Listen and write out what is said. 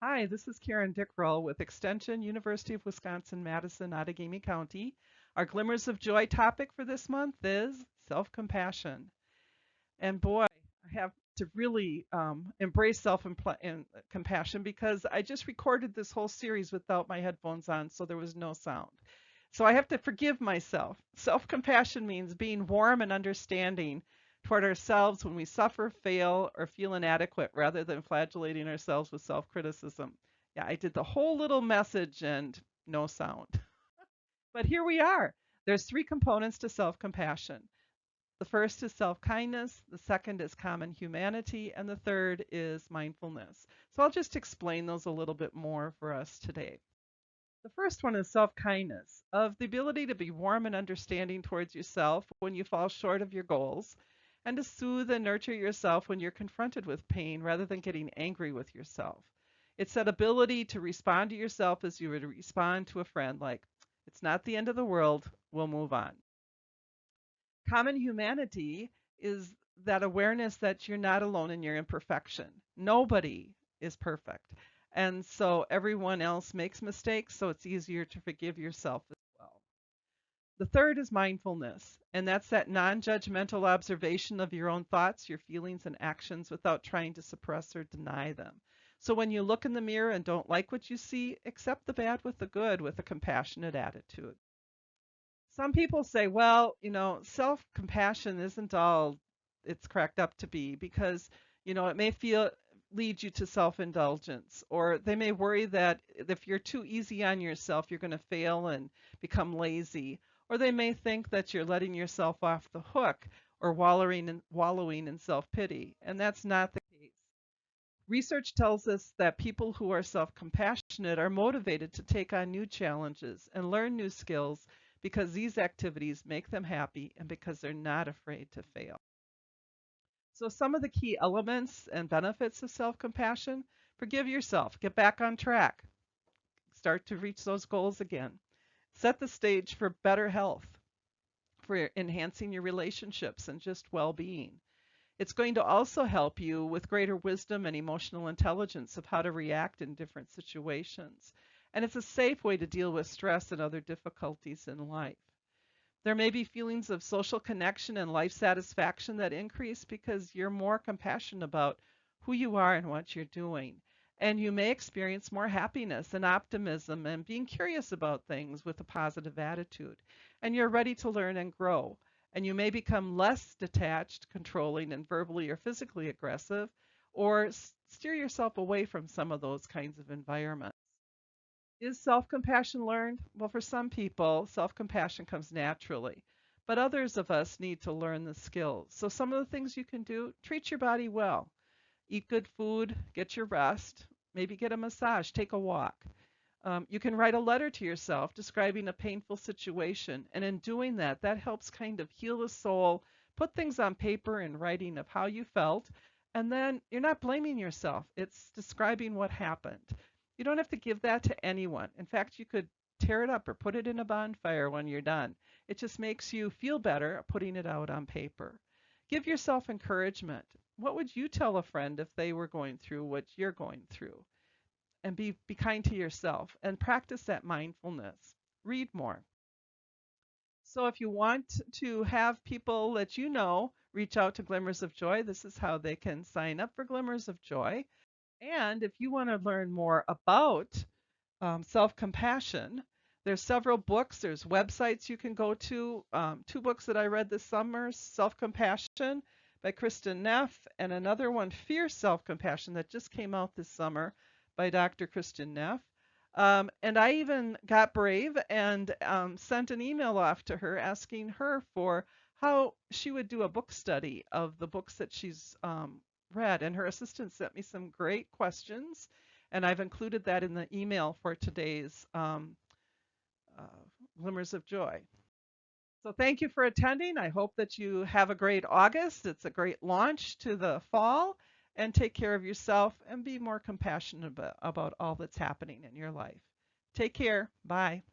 Hi, this is Karen Dickrell with Extension, University of Wisconsin-Madison, Outagamie County. Our Glimmers of Joy topic for this month is self-compassion. And boy, I have to really embrace self-compassion because I just recorded this whole series without my headphones on, so there was no sound. So I have to forgive myself. Self-compassion means being warm and understanding toward ourselves when we suffer, fail, or feel inadequate rather than flagellating ourselves with self-criticism. Yeah, I did the whole little message and no sound. But here we are. There's three components to self-compassion. The first is self-kindness, the second is common humanity, and the third is mindfulness. So I'll just explain those a little bit more for us today. The first one is self-kindness, of the ability to be warm and understanding towards yourself when you fall short of your goals, and to soothe and nurture yourself when you're confronted with pain rather than getting angry with yourself. It's that ability to respond to yourself as you would respond to a friend, like, it's not the end of the world, we'll move on. Common humanity is that awareness that you're not alone in your imperfection. Nobody is perfect. And so everyone else makes mistakes, so it's easier to forgive yourself as well. The third is mindfulness, and that's that non judgmental observation of your own thoughts, your feelings, and actions without trying to suppress or deny them. So when you look in the mirror and don't like what you see, accept the bad with the good with a compassionate attitude. Some people say, well, self compassion isn't all it's cracked up to be because, it may lead you to self indulgence, or they may worry that if you're too easy on yourself, you're going to fail and become lazy, or they may think that you're letting yourself off the hook or wallowing in self pity. And that's not the case. Research tells us that people who are self compassionate are motivated to take on new challenges and learn new skills because these activities make them happy and because they're not afraid to fail. So, some of the key elements and benefits of self compassion: forgive yourself, get back on track, start to reach those goals again, set the stage for better health, for enhancing your relationships and just well being. It's going to also help you with greater wisdom and emotional intelligence of how to react in different situations. And it's a safe way to deal with stress and other difficulties in life. There may be feelings of social connection and life satisfaction that increase because you're more compassionate about who you are and what you're doing. And you may experience more happiness and optimism and being curious about things with a positive attitude. And you're ready to learn and grow. And you may become less detached, controlling, and verbally or physically aggressive, or steer yourself away from some of those kinds of environments. Is self-compassion learned? Well, for some people, self-compassion comes naturally, but others of us need to learn the skills. So some of the things you can do: treat your body well, eat good food, get your rest, maybe get a massage, take a walk. You can write a letter to yourself describing a painful situation, and in doing that, that helps kind of heal the soul, put things on paper in writing of how you felt, and then you're not blaming yourself. It's describing what happened. You don't have to give that to anyone. In fact, you could tear it up or put it in a bonfire when you're done. It just makes you feel better putting it out on paper. Give yourself encouragement. What would you tell a friend if they were going through what you're going through? And be kind to yourself and practice that mindfulness. Read more. So if you want to have people that you know reach out to Glimmers of Joy, this is how they can sign up for Glimmers of Joy. And if you want to learn more about self-compassion, there's several books. There's websites you can go to. Two books that I read this summer: Self-Compassion by Kristen Neff, and another one, Fierce Self-Compassion, that just came out this summer by Dr. Kristen Neff. And I even got brave and sent an email off to her asking her for how she would do a book study of the books that she's read. And her assistant sent me some great questions, and I've included that in the email for today's uh, Glimmers of Joy. So thank you for attending. I hope that you have a great August. It's a great launch to the fall. And take care of yourself and be more compassionate about all that's happening in your life. Take care. Bye.